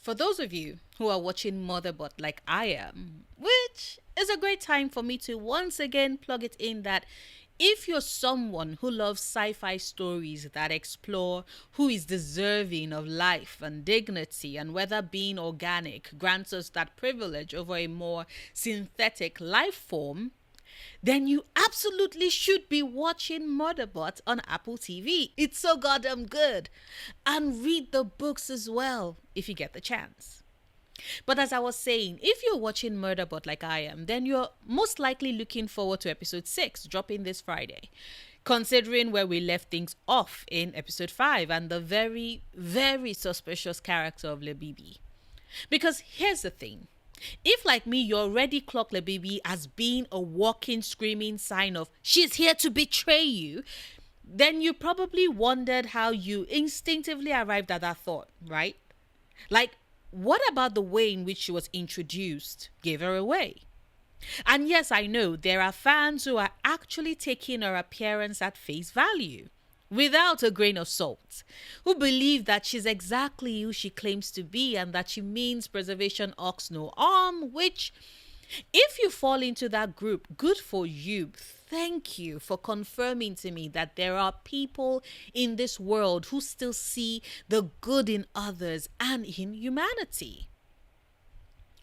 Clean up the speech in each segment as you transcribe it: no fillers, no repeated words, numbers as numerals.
For those of you who are watching Murderbot like I am, which is a great time for me to once again plug it in that if you're someone who loves sci-fi stories that explore who is deserving of life and dignity and whether being organic grants us that privilege over a more synthetic life form, then you absolutely should be watching Murderbot on Apple TV. It's so goddamn good. And read the books as well if you get the chance. But as I was saying, if you're watching Murderbot like I am, then you're most likely looking forward to episode 6 dropping this Friday, considering where we left things off in episode 5 and the very, very suspicious character of Leebeebee. Because here's the thing. If, like me, you already clock Leebeebee as being a walking, screaming sign of she's here to betray you, then you probably wondered how you instinctively arrived at that thought, right? Like, what about the way in which she was introduced gave her away? And yes, I know there are fans who are actually taking her appearance at face value, without a grain of salt, who believe that she's exactly who she claims to be and that she means preservation ox no arm, which, if you fall into that group, good for you. Thank you for confirming to me that there are people in this world who still see the good in others and in humanity.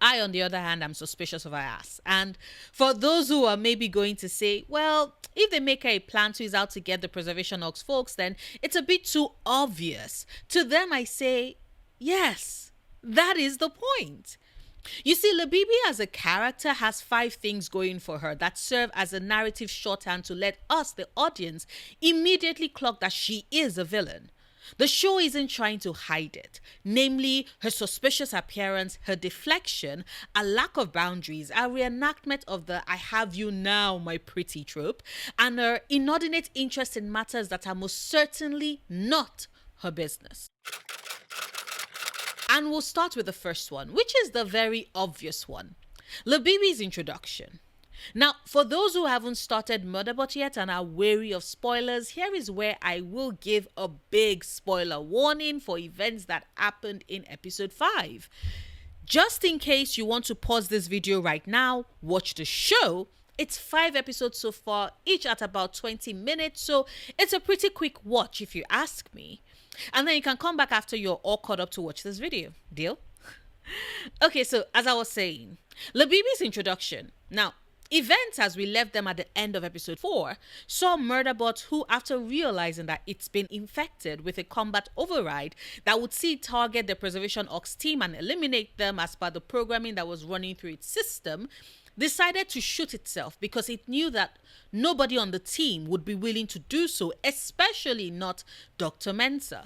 I, on the other hand, am suspicious of her ass. And for those who are maybe going to say, well, if they make her a plant who is out to get the Preservation Ox folks, then it's a bit too obvious. To them, I say, yes, that is the point. You see, Leebeebee as a character has 5 things going for her that serve as a narrative shorthand to let us, the audience, immediately clock that she is a villain. The show isn't trying to hide it, namely her suspicious appearance, her deflection, a lack of boundaries, a reenactment of the I have you now, my pretty trope, and her inordinate interest in matters that are most certainly not her business. And we'll start with the first one, which is the very obvious one, Leebeebee's introduction. Now, for those who haven't started Murderbot yet and are wary of spoilers, here is where I will give a big spoiler warning for events that happened in episode 5. Just in case you want to pause this video right now, watch the show. It's 5 episodes so far, each at about 20 minutes, so it's a pretty quick watch if you ask me. And then you can come back after you're all caught up to watch this video. Deal? Okay, so as I was saying, Leebeebee's introduction. Now, events as we left them at the end of episode 4 saw Murderbot, who, after realizing that it's been infected with a combat override that would see it target the Preservation Ox team and eliminate them as per the programming that was running through its system, decided to shoot itself because it knew that nobody on the team would be willing to do so, especially not Dr. Mensah.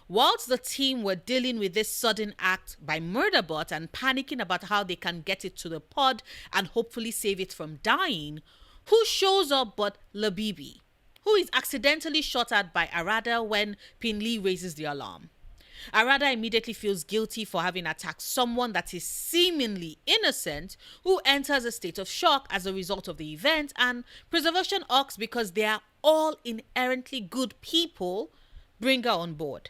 Whilst the team were dealing with this sudden act by Murderbot and panicking about how they can get it to the pod and hopefully save it from dying, who shows up but Leebeebee, who is accidentally shot at by Arada when Pinley raises the alarm. Arada immediately feels guilty for having attacked someone that is seemingly innocent, who enters a state of shock as a result of the event, and Preservation Ox, because they are all inherently good people, bring her on board.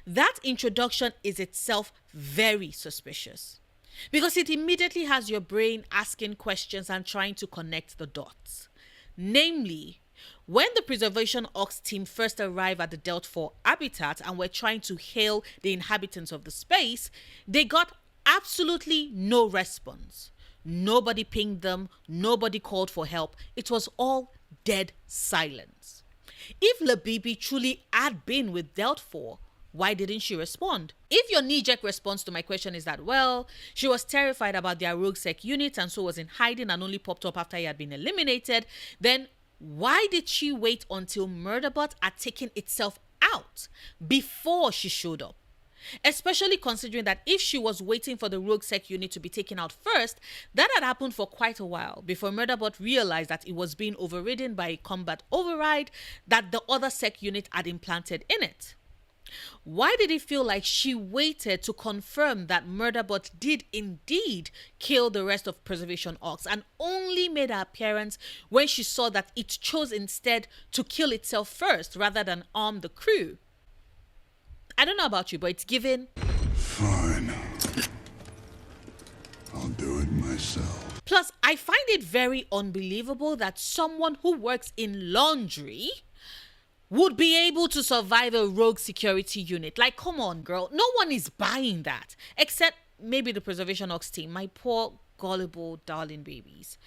That introduction is itself very suspicious because it immediately has your brain asking questions and trying to connect the dots. Namely, when the Preservation Ox team first arrived at the Delta 4 habitat and were trying to hail the inhabitants of the space, they got absolutely no response. Nobody pinged them, nobody called for help. It was all dead silence. If Leebeebee truly had been with Delta 4, why didn't she respond? If your knee-jerk response to my question is that, well, she was terrified about their rogue sec unit and so was in hiding and only popped up after he had been eliminated, then why did she wait until Murderbot had taken itself out before she showed up? Especially considering that if she was waiting for the rogue sec unit to be taken out first, that had happened for quite a while before Murderbot realized that it was being overridden by a combat override that the other sec unit had implanted in it. Why did it feel like she waited to confirm that Murderbot did indeed kill the rest of Preservation Ox and only made her appearance when she saw that it chose instead to kill itself first rather than arm the crew? I don't know about you, but it's given Fine. I'll do it myself. Plus, I find it very unbelievable that someone who works in laundry would be able to survive a rogue security unit. Like, come on, girl. No one is buying that. Except maybe the Preservation Ox team. My poor, gullible, darling babies.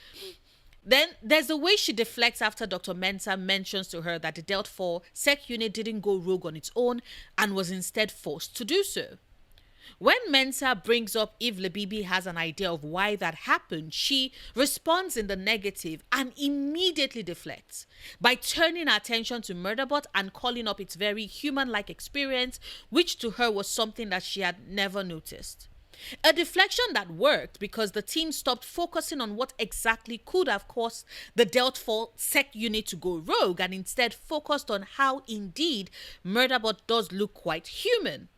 Then there's the way she deflects after Dr. Mensah mentions to her that the Delt 4 sec unit didn't go rogue on its own and was instead forced to do so. When Mensah brings up if Leebeebee has an idea of why that happened, she responds in the negative and immediately deflects by turning her attention to Murderbot and calling up its very human-like experience, which to her was something that she had never noticed. A deflection that worked because the team stopped focusing on what exactly could have caused the Delt 4 sec unit to go rogue and instead focused on how indeed Murderbot does look quite human.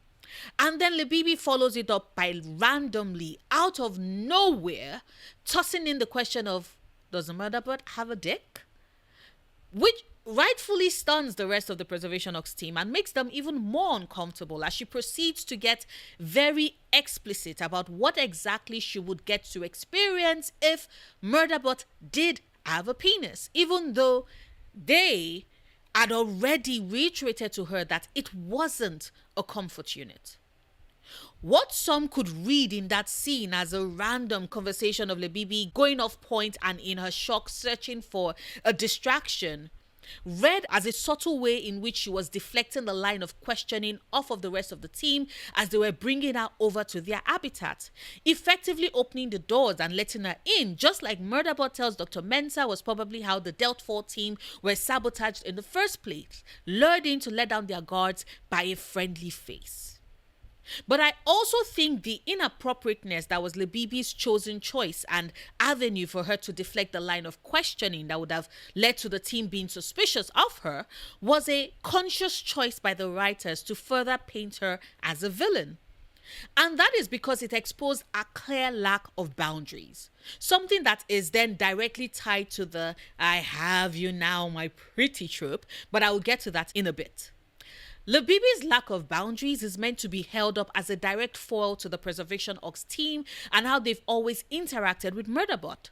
And then Leebeebee follows it up by randomly, out of nowhere, tossing in the question of, does a Murderbot have a dick? Which rightfully stuns the rest of the Preservation Ox team and makes them even more uncomfortable as she proceeds to get very explicit about what exactly she would get to experience if Murderbot did have a penis, even though they had already reiterated to her that it wasn't a comfort unit. What some could read in that scene as a random conversation of Leebeebee going off point and in her shock searching for a distraction, read as a subtle way in which she was deflecting the line of questioning off of the rest of the team as they were bringing her over to their habitat, effectively opening the doors and letting her in, just like Murderbot tells Dr. Mensah was probably how the Delt 4 team were sabotaged in the first place, lured in to let down their guards by a friendly face. But I also think the inappropriateness that was Leebeebee's chosen choice and avenue for her to deflect the line of questioning that would have led to the team being suspicious of her was a conscious choice by the writers to further paint her as a villain. And that is because it exposed a clear lack of boundaries. Something that is then directly tied to the "I have you now, my pretty" trope, but I will get to that in a bit. Leebeebee's lack of boundaries is meant to be held up as a direct foil to the Preservation Ox team and how they've always interacted with Murderbot,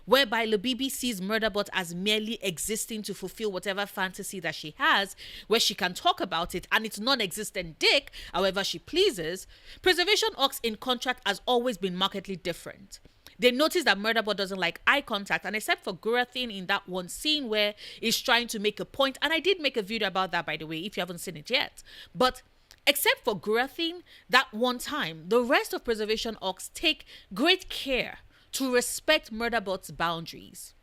whereby Leebeebee sees Murderbot as merely existing to fulfill whatever fantasy that she has, where she can talk about it and its non-existent dick however she pleases. Preservation Ox, in contrast, has always been markedly different. They notice that Murderbot doesn't like eye contact, and except for Gurathin in that one scene where he's trying to make a point, and I did make a video about that, by the way, if you haven't seen it yet, but except for Gurathin, that one time, the rest of Preservation Ox take great care to respect Murderbot's boundaries.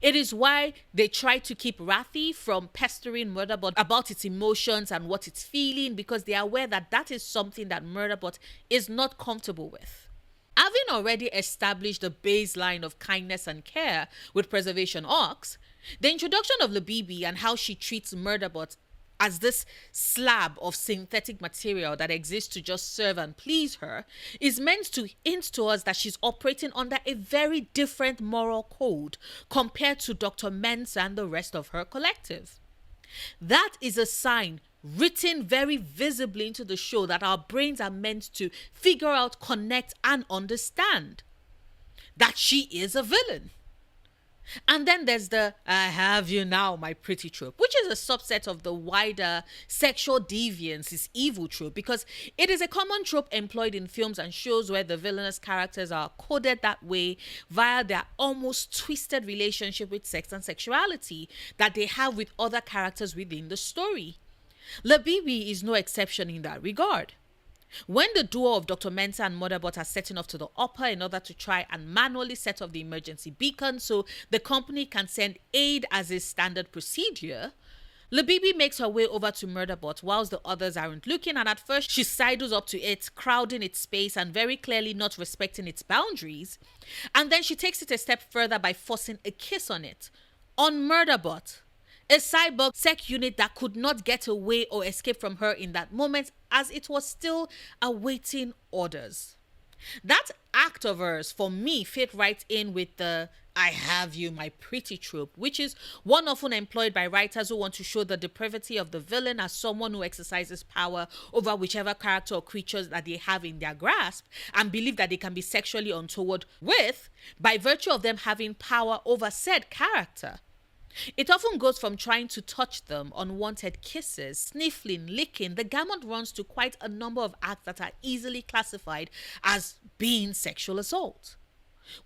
It is why they try to keep Rathi from pestering Murderbot about its emotions and what it's feeling, because they are aware that that is something that Murderbot is not comfortable with. Having already established the baseline of kindness and care with Preservation Ox, the introduction of Leebeebee and how she treats Murderbot as this slab of synthetic material that exists to just serve and please her is meant to hint to us that she's operating under a very different moral code compared to Dr. Mensah and the rest of her collective. That is a sign written very visibly into the show that our brains are meant to figure out, connect, and understand that she is a villain. And then there's the "I have you now, my pretty" trope, which is a subset of the wider sexual deviance is evil trope, because it is a common trope employed in films and shows where the villainous characters are coded that way via their almost twisted relationship with sex and sexuality that they have with other characters within the story. Leebeebee is no exception in that regard. When the duo of Dr. Mensah and Murderbot are setting off to the upper in order to try and manually set off the emergency beacon so the company can send aid as a standard procedure, Leebeebee makes her way over to Murderbot whilst the others aren't looking, and at first she sidles up to it, crowding its space and very clearly not respecting its boundaries, and then she takes it a step further by forcing a kiss on it, on Murderbot, a cyborg sec unit that could not get away or escape from her in that moment as it was still awaiting orders. That act of hers, for me, fit right in with the "I have you, my pretty" trope, which is one often employed by writers who want to show the depravity of the villain as someone who exercises power over whichever character or creatures that they have in their grasp and believe that they can be sexually untoward with by virtue of them having power over said character. It often goes from trying to touch them, unwanted kisses, sniffling, licking. The gamut runs to quite a number of acts that are easily classified as being sexual assault.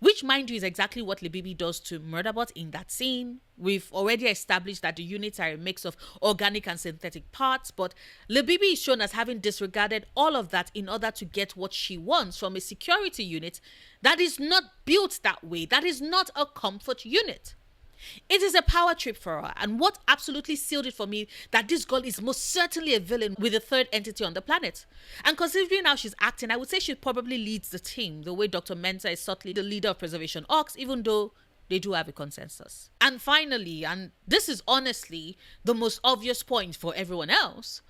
Which, mind you, is exactly what Leebeebee does to Murderbot in that scene. We've already established that the units are a mix of organic and synthetic parts, but Leebeebee is shown as having disregarded all of that in order to get what she wants from a security unit that is not built that way, that is not a comfort unit. It is a power trip for her, and what absolutely sealed it for me that this girl is most certainly a villain with a third entity on the planet. And considering how she's acting, I would say she probably leads the team, the way Dr. Mensa is subtly the leader of Preservation Orcs, even though they do have a consensus. And finally, and this is honestly the most obvious point for everyone else,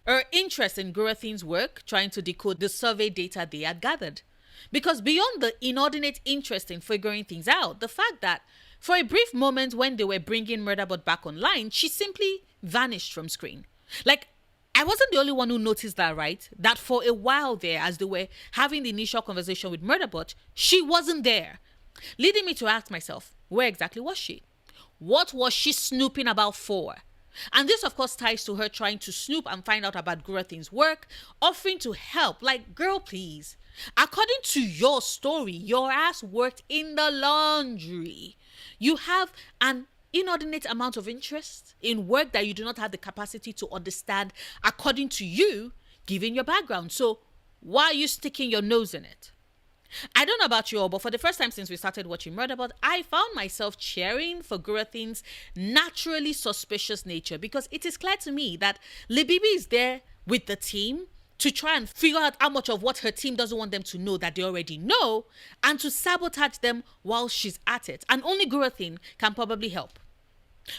her interest in Gurathin's work trying to decode the survey data they had gathered. Because beyond the inordinate interest in figuring things out, the fact that for a brief moment when they were bringing Murderbot back online, she simply vanished from screen. Like, I wasn't the only one who noticed that, right? That for a while there, as they were having the initial conversation with Murderbot, she wasn't there. Leading me to ask myself, where exactly was she? What was she snooping about for? And this, of course, ties to her trying to snoop and find out about Gurathin's work, offering to help. Like, girl, please. According to your story, your ass worked in the laundry. You have an inordinate amount of interest in work that you do not have the capacity to understand according to you, given your background. So why are you sticking your nose in it? I don't know about you all, but for the first time since we started watching Murderbot, I found myself cheering for Gurathin's naturally suspicious nature, because it is clear to me that Leebeebee is there with the team to try and figure out how much of what her team doesn't want them to know that they already know, and to sabotage them while she's at it. And only Gurathin can probably help.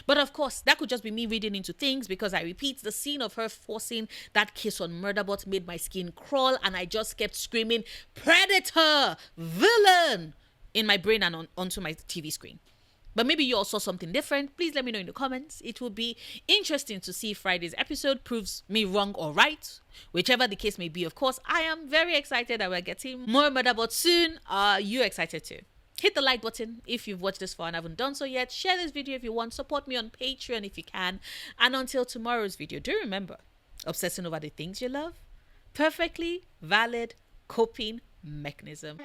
But of course, that could just be me reading into things, because I repeat, the scene of her forcing that kiss on Murderbot made my skin crawl, and I just kept screaming, "Predator! Villain!" in my brain and onto my TV screen. But maybe you all saw something different. Please let me know in the comments. It will be interesting to see if Friday's episode proves me wrong or right. Whichever the case may be, of course, I am very excited that we're getting more Murderbot soon. Are you excited too? Hit the like button if you've watched this far and haven't done so yet. Share this video if you want. Support me on Patreon if you can. And until tomorrow's video, do remember, obsessing over the things you love, perfectly valid coping mechanism.